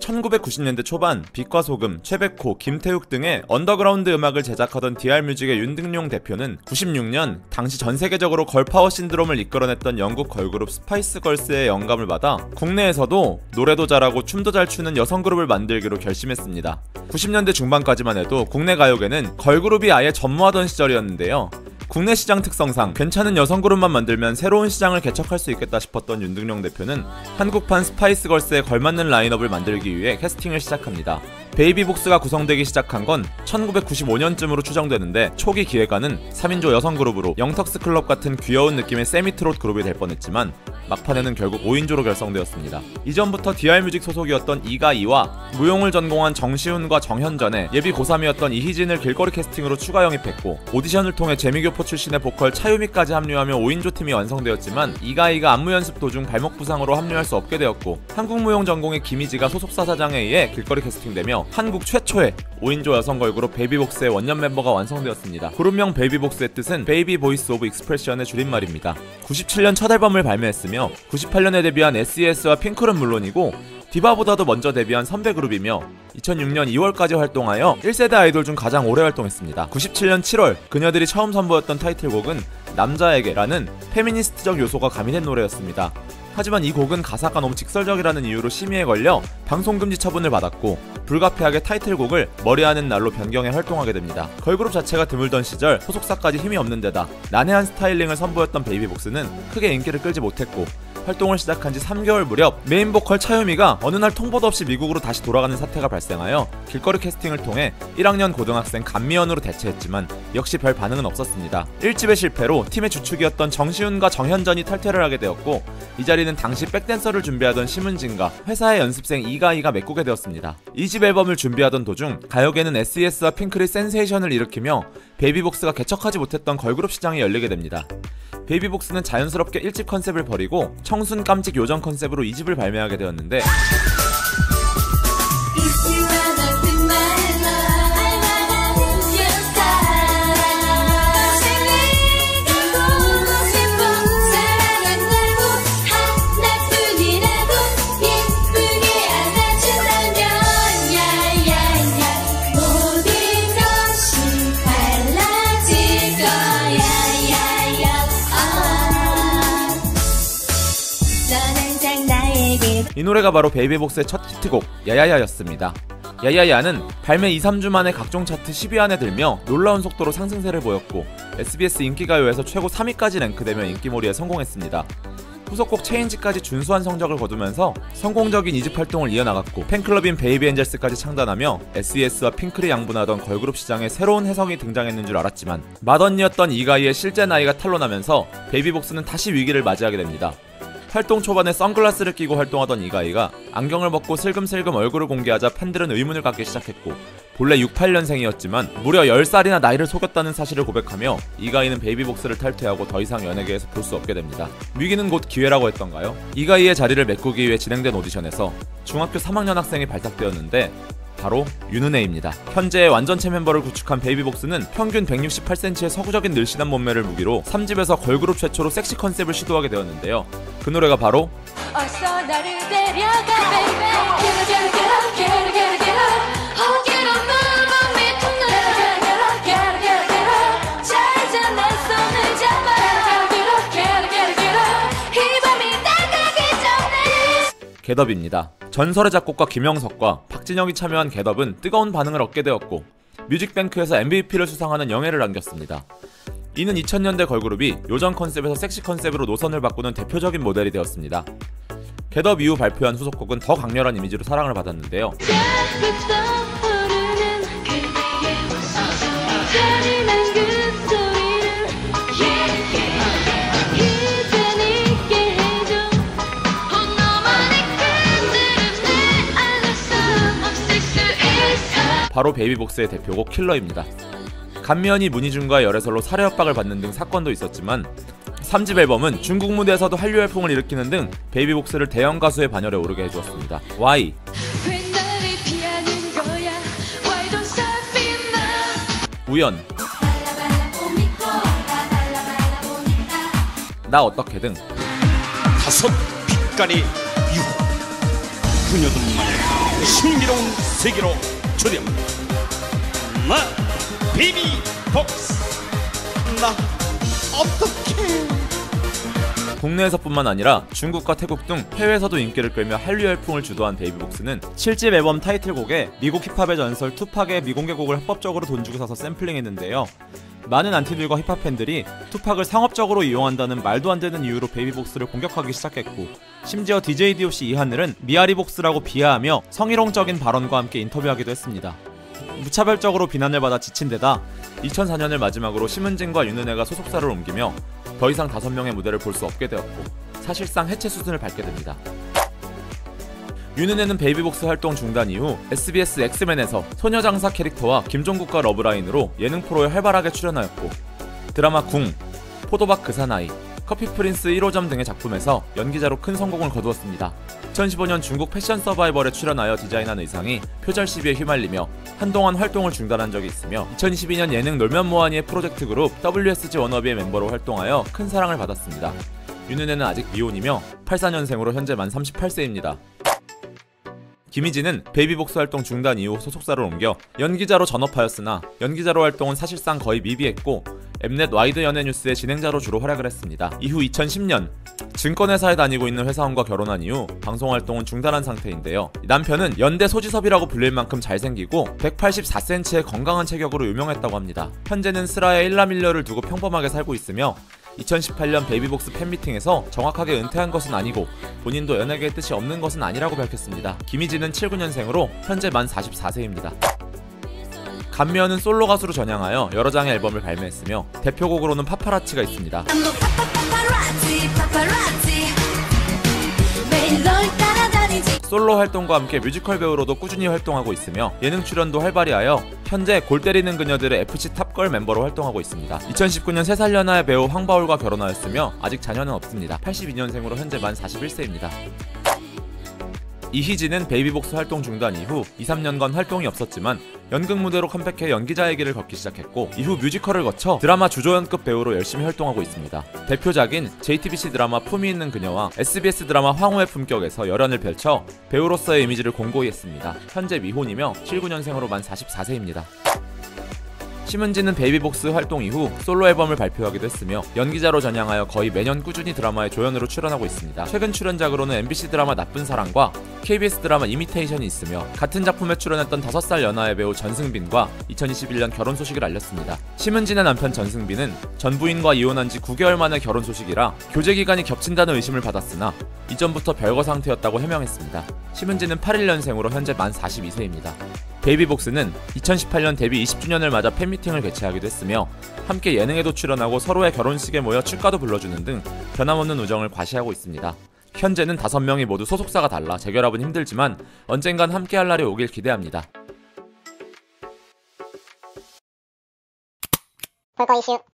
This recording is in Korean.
1990년대 초반 빛과 소금, 최백호, 김태욱 등의 언더그라운드 음악을 제작하던 DR뮤직의 윤등용 대표는 96년 당시 전세계적으로 걸파워 신드롬을 이끌어냈던 영국 걸그룹 스파이스 걸스의 영감을 받아 국내에서도 노래도 잘하고 춤도 잘 추는 여성그룹을 만들기로 결심했습니다. 90년대 중반까지만 해도 국내 가요계는 걸그룹이 아예 전무하던 시절이었는데요. 국내 시장 특성상 괜찮은 여성그룹만 만들면 새로운 시장을 개척할 수 있겠다 싶었던 윤등용 대표는 한국판 스파이스 걸스에 걸맞는 라인업을 만들기 위해 캐스팅을 시작합니다. 베이비복스가 구성되기 시작한 건 1995년쯤으로 추정되는데 초기 기획안은 3인조 여성그룹으로 영턱스클럽 같은 귀여운 느낌의 세미트롯 그룹이 될 뻔했지만 막판에는 결국 5인조로 결성되었습니다. 이전부터 DR뮤직 소속이었던 이가이와 무용을 전공한 정시훈과 정현전에 예비 고3이었던 이희진을 길거리 캐스팅으로 추가 영입했고 오디션을 통해 재미교포 출신의 보컬 차유미까지 합류하며 5인조 팀이 완성되었지만 이가이가 안무 연습 도중 발목 부상으로 합류할 수 없게 되었고 한국무용 전공의 김희지가 소속사 사장에 의해 길거리 캐스팅되며 한국 최초의 5인조 여성 걸그룹 베이비복스의 원년 멤버가 완성되었습니다. 그룹명 베이비복스의 뜻은 베이비 보이스 오브 익스프레션의 줄임말입니다. 97년 첫 앨범을 발매했으며 98년에 데뷔한 SES와 핑클은 물론이고 디바보다도 먼저 데뷔한 선배 그룹이며 2006년 2월까지 활동하여 1세대 아이돌 중 가장 오래 활동했습니다. 97년 7월 그녀들이 처음 선보였던 타이틀곡은 남자에게라는 페미니스트적 요소가 가미된 노래였습니다. 하지만 이 곡은 가사가 너무 직설적이라는 이유로 심의에 걸려 방송금지 처분을 받았고 불가피하게 타이틀곡을 머리하는 날로 변경해 활동하게 됩니다. 걸그룹 자체가 드물던 시절 소속사까지 힘이 없는 데다 난해한 스타일링을 선보였던 베이비복스는 크게 인기를 끌지 못했고 활동을 시작한 지 3개월 무렵 메인 보컬 차유미가 어느 날 통보도 없이 미국으로 다시 돌아가는 사태가 발생하여 길거리 캐스팅을 통해 1학년 고등학생 감미연으로 대체했지만 역시 별 반응은 없었습니다. 1집의 실패로 팀의 주축이었던 정시훈과 정현전이 탈퇴를 하게 되었고 이 자리는 당시 백댄서를 준비하던 심은진과 회사의 연습생 이가이가 메꾸게 되었습니다. 2집 앨범을 준비하던 도중 가요계는 SES와 핑클이 센세이션을 일으키며 베이비복스가 개척하지 못했던 걸그룹 시장이 열리게 됩니다. 베이비복스는 자연스럽게 1집 컨셉을 버리고 청순 깜찍 요정 컨셉으로 2집을 발매하게 되었는데 이 노래가 바로 베이비복스의 첫 히트곡 야야야였습니다. 야야야는 발매 2-3주 만에 각종 차트 10위 안에 들며 놀라운 속도로 상승세를 보였고 SBS 인기가요에서 최고 3위까지 랭크되며 인기몰이에 성공했습니다. 후속곡 체인지까지 준수한 성적을 거두면서 성공적인 2집 활동을 이어나갔고 팬클럽인 베이비엔젤스까지 창단하며 SES와 핑클이 양분하던 걸그룹 시장에 새로운 혜성이 등장했는 줄 알았지만 맏언니였던 이가이의 실제 나이가 탄로나면서 베이비복스는 다시 위기를 맞이하게 됩니다. 활동 초반에 선글라스를 끼고 활동하던 이가이가 안경을 벗고 슬금슬금 얼굴을 공개하자 팬들은 의문을 갖기 시작했고 본래 68년생이었지만 무려 10살이나 나이를 속였다는 사실을 고백하며 이가이는 베이비복스를 탈퇴하고 더 이상 연예계에서 볼 수 없게 됩니다. 위기는 곧 기회라고 했던가요? 이가이의 자리를 메꾸기 위해 진행된 오디션에서 중학교 3학년 학생이 발탁되었는데 바로 윤은혜입니다. 현재의 완전체 멤버를 구축한 베이비복스는 평균 168cm의 서구적인 늘씬한 몸매를 무기로 3집에서 걸그룹 최초로 섹시 컨셉을 시도하게 되었는데요. 그 노래가 바로 어서 나를 데려가 baby 겟업입니다. 전설의 작곡가 김영석과 박진영이 참여한 겟업은 뜨거운 반응을 얻게 되었고 뮤직뱅크에서 MVP를 수상하는 영예를 안겼습니다. 이는 2000년대 걸그룹이 요정 컨셉에서 섹시 컨셉으로 노선을 바꾸는 대표적인 모델이 되었습니다. 겟업 이후 발표한 후속곡은 더 강렬한 이미지로 사랑을 받았는데요. 바로 베이비복스의 대표곡 킬러입니다. 감미연이 문희준과 열애설로 살해 협박을 받는 등 사건도 있었지만 3집 앨범은 중국 무대에서도 한류 열풍을 일으키는 등 베이비복스를 대형 가수의 반열에 오르게 해주었습니다. Why? 우연 나 어떻게든 다섯 빛깔의 유혹 그녀들만의 신비로운 세계로 초대합니다. 나 베이비복스. 나 어떡해. 국내에서뿐만 아니라 중국과 태국 등 해외에서도 인기를 끌며 한류 열풍을 주도한 베이비복스는 7집 앨범 타이틀곡에 미국 힙합의 전설 투팍의 미공개곡을 합법적으로 돈 주고 사서 샘플링했는데요. 많은 안티들과 힙합 팬들이 투팍을 상업적으로 이용한다는 말도 안 되는 이유로 베이비복스를 공격하기 시작했고, 심지어 DJ DOC 이하늘은 미아리복스라고 비하하며 성희롱적인 발언과 함께 인터뷰하기도 했습니다. 무차별적으로 비난을 받아 지친 데다 2004년을 마지막으로 심은진과 윤은혜가 소속사를 옮기며 더 이상 5명의 무대를 볼 수 없게 되었고, 사실상 해체 수순을 밟게 됩니다. 윤은혜는 베이비복스 활동 중단 이후 SBS 엑스맨에서 소녀장사 캐릭터와 김종국과 러브라인으로 예능 프로에 활발하게 출연하였고, 드라마 궁, 포도박 그 사나이, 커피 프린스 1호점 등의 작품에서 연기자로 큰 성공을 거두었습니다. 2015년 중국 패션 서바이벌에 출연하여 디자인한 의상이 표절 시비에 휘말리며 한동안 활동을 중단한 적이 있으며, 2012년 예능 놀면 뭐하니의 프로젝트 그룹 WSG 워너비의 멤버로 활동하여 큰 사랑을 받았습니다. 윤은혜는 아직 미혼이며 84년생으로 현재 만 38세입니다. 김희진은 베이비복스 활동 중단 이후 소속사를 옮겨 연기자로 전업하였으나 연기자로 활동은 사실상 거의 미비했고, 엠넷 와이드 연예뉴스의 진행자로 주로 활약을 했습니다. 이후 2010년 증권회사에 다니고 있는 회사원과 결혼한 이후 방송 활동은 중단한 상태인데요. 남편은 연대 소지섭이라고 불릴 만큼 잘생기고 184cm의 건강한 체격으로 유명했다고 합니다. 현재는 슬하에 일라밀려를 두고 평범하게 살고 있으며 2018년 베이비복스 팬미팅에서 정확하게 은퇴한 것은 아니고 본인도 연예계의 뜻이 없는 것은 아니라고 밝혔습니다. 김희진은 79년생으로 현재 만 44세입니다. 감미연은 솔로 가수로 전향하여 여러 장의 앨범을 발매했으며 대표곡으로는 파파라치가 있습니다. 솔로 활동과 함께 뮤지컬 배우로도 꾸준히 활동하고 있으며 예능 출연도 활발히 하여 현재 골 때리는 그녀들의 FC 탑걸 멤버로 활동하고 있습니다. 2019년 3살 연하의 배우 황바울과 결혼하였으며 아직 자녀는 없습니다. 82년생으로 현재 만 41세입니다. 이희진은 베이비복스 활동 중단 이후 2-3년간 활동이 없었지만 연극 무대로 컴백해 연기자의 길을 걷기 시작했고, 이후 뮤지컬을 거쳐 드라마 주조연급 배우로 열심히 활동하고 있습니다. 대표작인 JTBC 드라마 품이 있는 그녀와 SBS 드라마 황후의 품격에서 열연을 펼쳐 배우로서의 이미지를 공고히 했습니다. 현재 미혼이며 79년생으로 만 44세입니다. 심은진은 베이비복스 활동 이후 솔로 앨범을 발표하기도 했으며 연기자로 전향하여 거의 매년 꾸준히 드라마에 조연으로 출연하고 있습니다. 최근 출연작으로는 MBC 드라마 나쁜 사랑과 KBS 드라마 이미테이션이 있으며, 같은 작품에 출연했던 5살 연하의 배우 전승빈과 2021년 결혼 소식을 알렸습니다. 심은진의 남편 전승빈은 전 부인과 이혼한 지 9개월 만에 결혼 소식이라 교제 기간이 겹친다는 의심을 받았으나 이전부터 별거 상태였다고 해명했습니다. 심은진은 81년생으로 현재 만 42세입니다. 베이비복스는 2018년 데뷔 20주년을 맞아 팬미팅을 개최하기도 했으며 함께 예능에도 출연하고 서로의 결혼식에 모여 축가도 불러주는 등 변함없는 우정을 과시하고 있습니다. 현재는 5명이 모두 소속사가 달라 재결합은 힘들지만 언젠간 함께할 날이 오길 기대합니다. 볼거 이슈